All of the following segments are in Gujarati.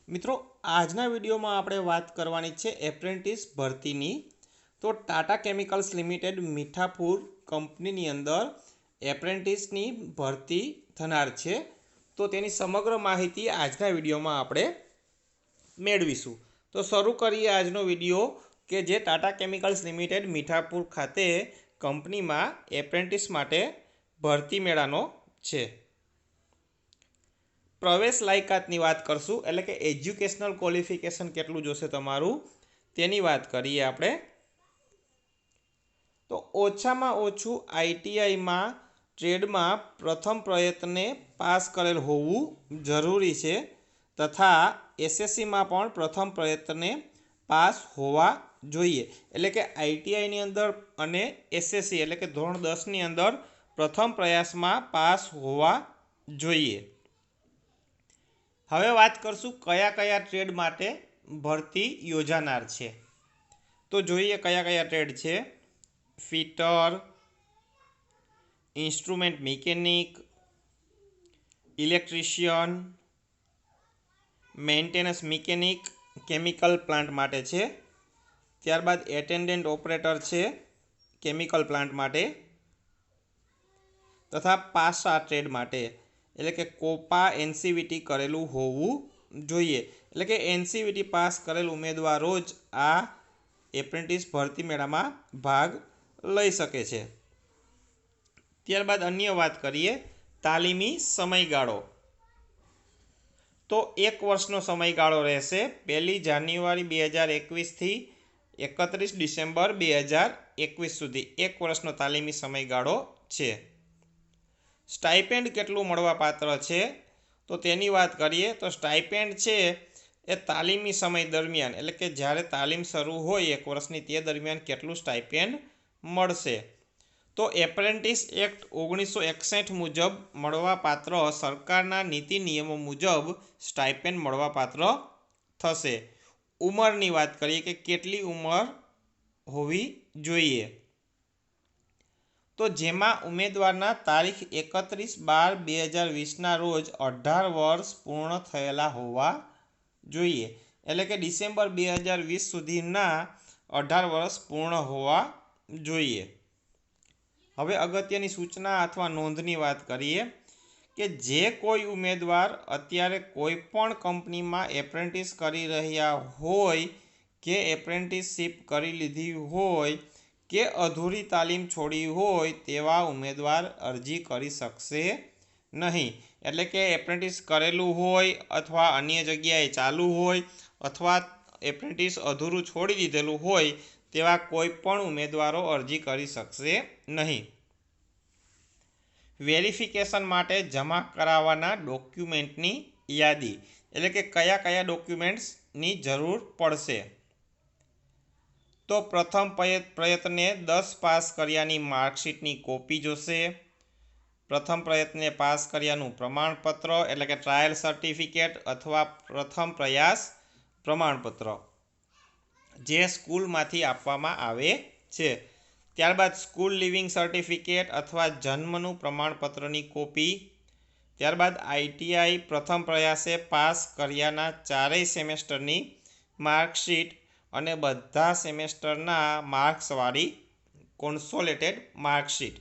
મિત્રો, આજના વિડીયોમાં આપણે વાત કરવાની છે એપ્રેન્ટિસ ભરતીની। તો ટાટા કેમિકલ્સ લિમિટેડ મીઠાપુર કંપનીની અંદર એપ્રેન્ટિસની ભરતી થનાર છે। તો તેની સમગ્ર માહિતી આજના વિડીયોમાં આપણે મેળવીશું। તો શરૂ કરીએ આજનો વિડીયો કે જે ટાટા કેમિકલ્સ લિમિટેડ મીઠાપુર ખાતે કંપનીમાં એપ્રેન્ટિસ માટે ભરતી મેળાનો છે। પ્રવેશ લાયકાતની વાત કરશું, એટલે કે એજ્યુકેશનલ ક્વોલિફિકેશન કેટલું જોશે તમારું તેની વાત કરીએ આપણે। તો ઓછામાં ઓછું આઈટીઆઈમાં ટ્રેડમાં પ્રથમ પ્રયત્ને પાસ કરેલ હોવું જરૂરી છે, તથા એસએસસીમાં પણ પ્રથમ પ્રયત્ને પાસ હોવા જોઈએ। એટલે કે આઈટીઆઈની અંદર અને એસએસસી એટલે કે ધોરણ 10ની અંદર પ્રથમ પ્રયાસમાં પાસ હોવા જોઈએ। હવે વાત કરશું કયા કયા ટ્રેડ માટે ભરતી યોજાનાર છે। તો જોઈએ કયા કયા ટ્રેડ છે। Fitter, instrument mechanic, electrician, maintenance mechanic chemical plant માટે છે। ત્યારબાદ એટેન્ડન્ટ ઓપરેટર છે કેમિકલ પ્લાન્ટ માટે, તથા પાસા ટ્રેડ માટે એટલે કે કોપા એનસીવીટી કરેલું હોવું જોઈએ। એટલે કે એનસીવીટી પાસ કરેલ ઉમેદવારો જ આ એપ્રેન્ટિસ ભરતી મેળામાં ભાગ લઈ શકે છે। ત્યારબાદ અન્ય વાત કરીએ તાલીમી સમયગાળો। તો 1 વર્ષનો સમયગાળો રહેશે। 1 જાન્યુઆરી 2021થી 31 ડિસેમ્બર 2021 સુધી 1 વર્ષનો તાલીમી સમયગાળો છે। સ્ટાઇપેન્ડ કેટલું મળવાપાત્ર છે તો તેની વાત કરીએ તો સ્ટાઇપેન્ડ છે એ તાલીમી સમય દરમિયાન એટલે કે જ્યારે તાલીમ શરૂ હોય 1 વર્ષની તે દરમિયાન કેટલું સ્ટાઇપેન્ડ મળશે તો એપ્રેન્ટિસ એક્ટ 1961 મુજબ મળવાપાત્ર સરકારના નીતિ નિયમો મુજબ સ્ટાઇપેન્ડ મળવાપાત્ર થશે। ઉંમરની વાત કરીએ કે કેટલી ઉંમર હોવી જોઈએ તો જેમાં ઉમેદવારના તારીખ 31/12/2020ના રોજ 18 વર્ષ પૂર્ણ થયેલા હોવા જોઈએ। એટલે કે ડિસેમ્બર 2020 સુધીના 18 વર્ષ પૂર્ણ હોવા જોઈએ। હવે અગત્યની સૂચના અથવા નોંધની વાત કરીએ કે જે કોઈ ઉમેદવાર અત્યારે કોઈ પણ કંપનીમાં એપ્રેન્ટિસ કરી રહ્યા હોય કે એપ્રેન્ટિસશીપ કરી લીધી હોય કે અધૂરી તાલીમ છોડી હોય તેવા ઉમેદવાર અરજી કરી શકશે નહીં। એટલે કે એપ્રેન્ટિસ કરેલું હોય અથવા અન્ય જગ્યાએ ચાલુ હોય અથવા એપ્રેન્ટિસ અધૂરું છોડી દીધેલું હોય તેવા કોઈ પણ ઉમેદવારો અરજી કરી શકશે નહીં। વેરિફિકેશન માટે જમા કરાવવાના ડોક્યુમેન્ટની યાદી એટલે કે કયા કયા ડોક્યુમેન્ટ્સની જરૂર પડશે તો પ્રથમ પ્રયત્ને 10 પાસ કર્યાની માર્કશીટની કોપી જોશે। પ્રથમ પ્રયત્ને પાસ કર્યાનું પ્રમાણપત્ર એટલે કે ટ્રાયલ સર્ટિફિકેટ અથવા પ્રથમ પ્રયાસ પ્રમાણપત્ર જે સ્કૂલમાંથી આપવામાં આવે છે। ત્યારબાદ સ્કૂલ લિવિંગ સર્ટિફિકેટ અથવા જન્મનું પ્રમાણપત્રની કોપી। ત્યારબાદ આઈટીઆઈ પ્રથમ પ્રયાસે પાસ કર્યાના 4 સેમેસ્ટરની માર્કશીટ અને બધા સેમેસ્ટરના માર્ક્સવાળી કોન્સોલેટેડ માર્કશીટ।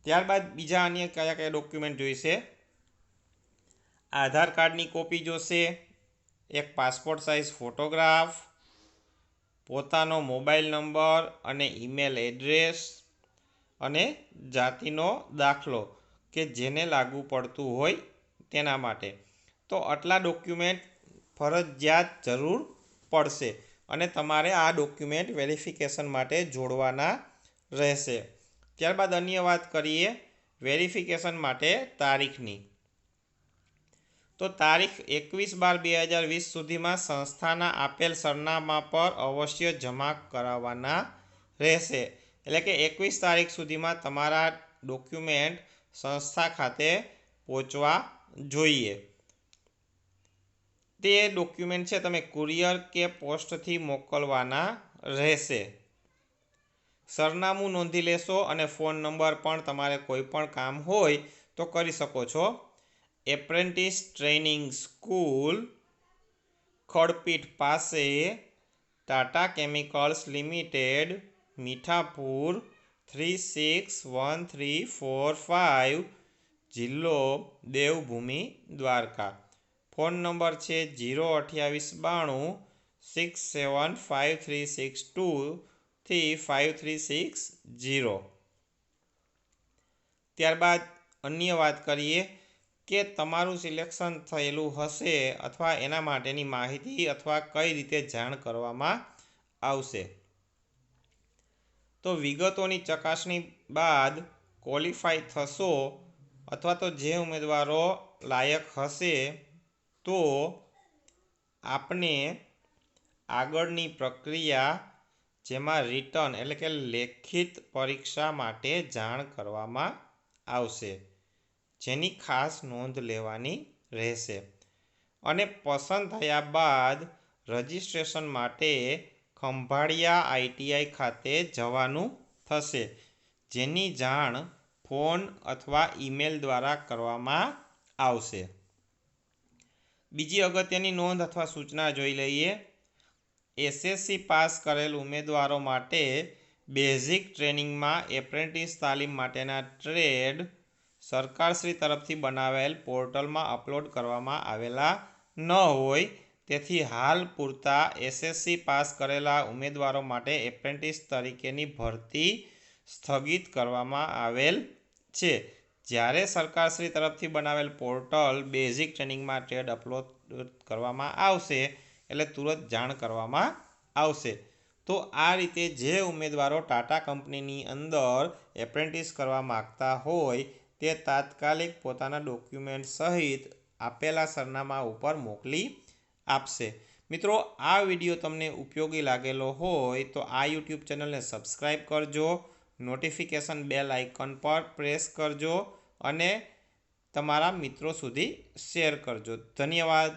ત્યારબાદ બીજા અન્ય કયા કયા ડોક્યુમેન્ટ જોઈશે આધાર કાર્ડની કોપી જોશે, એક પાસપોર્ટ સાઇઝ ફોટોગ્રાફ, પોતાનો મોબાઈલ નંબર અને ઈમેલ એડ્રેસ અને જાતિનો દાખલો કે જેને લાગુ પડતું હોય તેના માટે। તો આટલા ડોક્યુમેન્ટ ફરજિયાત જરૂર પડશે અને તમારે આ ડોક્યુમેન્ટ વેરિફિકેશન માટે જોડવાના રહેશે। ત્યારબાદ અન્ય વાત કરીએ વેરિફિકેશન માટે તારીખની તો તારીખ 21/12/2020 સુધીમાં સંસ્થાના આપેલ સરનામા પર અવશ્ય જમા કરાવવાના રહેશે। એટલે કે 21 તારીખ સુધીમાં તમારા ડોક્યુમેન્ટ સંસ્થા ખાતે પહોંચવા જોઈએ। તે ડોક્યુમેન્ટ છે તમે કુરિયર કે પોસ્ટથી મોકલવાના રહેશે। સરનામું નોંધી લેશો અને ફોન નંબર પણ તમારે કોઈ પણ કામ હોય તો કરી શકો છો। એપ્રેન્ટિસ ટ્રેનિંગ સ્કૂલ ખડપીઠ પાસે ટાટા કેમિકલ્સ લિમિટેડ, મીઠાપુર 361345, જિલ્લો દેવભૂમિ દ્વારકા. ફોન નંબર છે 02892675362 ત્યારબાદ અન્ય વાત કરીએ કે તમારું સિલેક્શન થયેલું હશે અથવા એના માટેની માહિતી અથવા કઈ રીતે જાણ કરવામાં આવશે. તો વિગતોની ચકાસણી બાદ ક્વોલિફાય થશો અથવા તો જે ઉમેદવારો લાયક હશે તો આપને આગળની પ્રક્રિયા, જેમાં રિટન એટલે કે લેખિત પરીક્ષા માટે જાણ કરવામાં આવશે, જેની ખાસ નોંધ લેવાની રહેશે. અને પસંદ થયા બાદ રજિસ્ટ્રેશન માટે ખંભાળિયા ITI ખાતે જવાનું થશે, જેની જાણ ફોન અથવા ઈમેલ દ્વારા કરવામાં આવશે. બીજી અગત્યની નોંધ અથવા સૂચના જોઈ લઈએ. SSC પાસ કરેલ ઉમેદવારો માટે બેઝિક ટ્રેનિંગમાં એપ્રેન્ટિસ તાલીમ માટેના ટ્રેડ સરકારશ્રી તરફથી બનાવેલ પોર્ટલમાં અપલોડ કરવામાં આવેલા ન હોય, તેથી હાલ પૂરતા SSC પાસ કરેલા ઉમેદવારો માટે એપ્રેન્ટિસ તરીકેની ભરતી સ્થગિત કરવામાં આવેલ છે. જ્યારે સરકારશ્રી તરફથી બનાવેલ પોર્ટલ બેઝિક ટ્રેનિંગમાં ટ્રેડ અપલોડ કરવામાં આવશે એટલે તુરંત જાણ કરવામાં આવશે. તો આ રીતે જે ઉમેદવારો ટાટા કંપનીની અંદર એપ્રેન્ટિસ કરવા માગતા હોય તે તાત્કાલિક પોતાના ડોક્યુમેન્ટ સહિત આપેલા સરનામા ઉપર મોકલી આપશે. મિત્રો, આ વિડીયો તમને ઉપયોગી લાગેલો હોય તો આ યુટ્યુબ ચેનલને સબસ્ક્રાઈબ કરજો, નોટિફિકેશન બેલ આઇકન પર પ્રેસ કરજો અને તમારા મિત્રો સુધી શેર કરજો. ધન્યવાદ.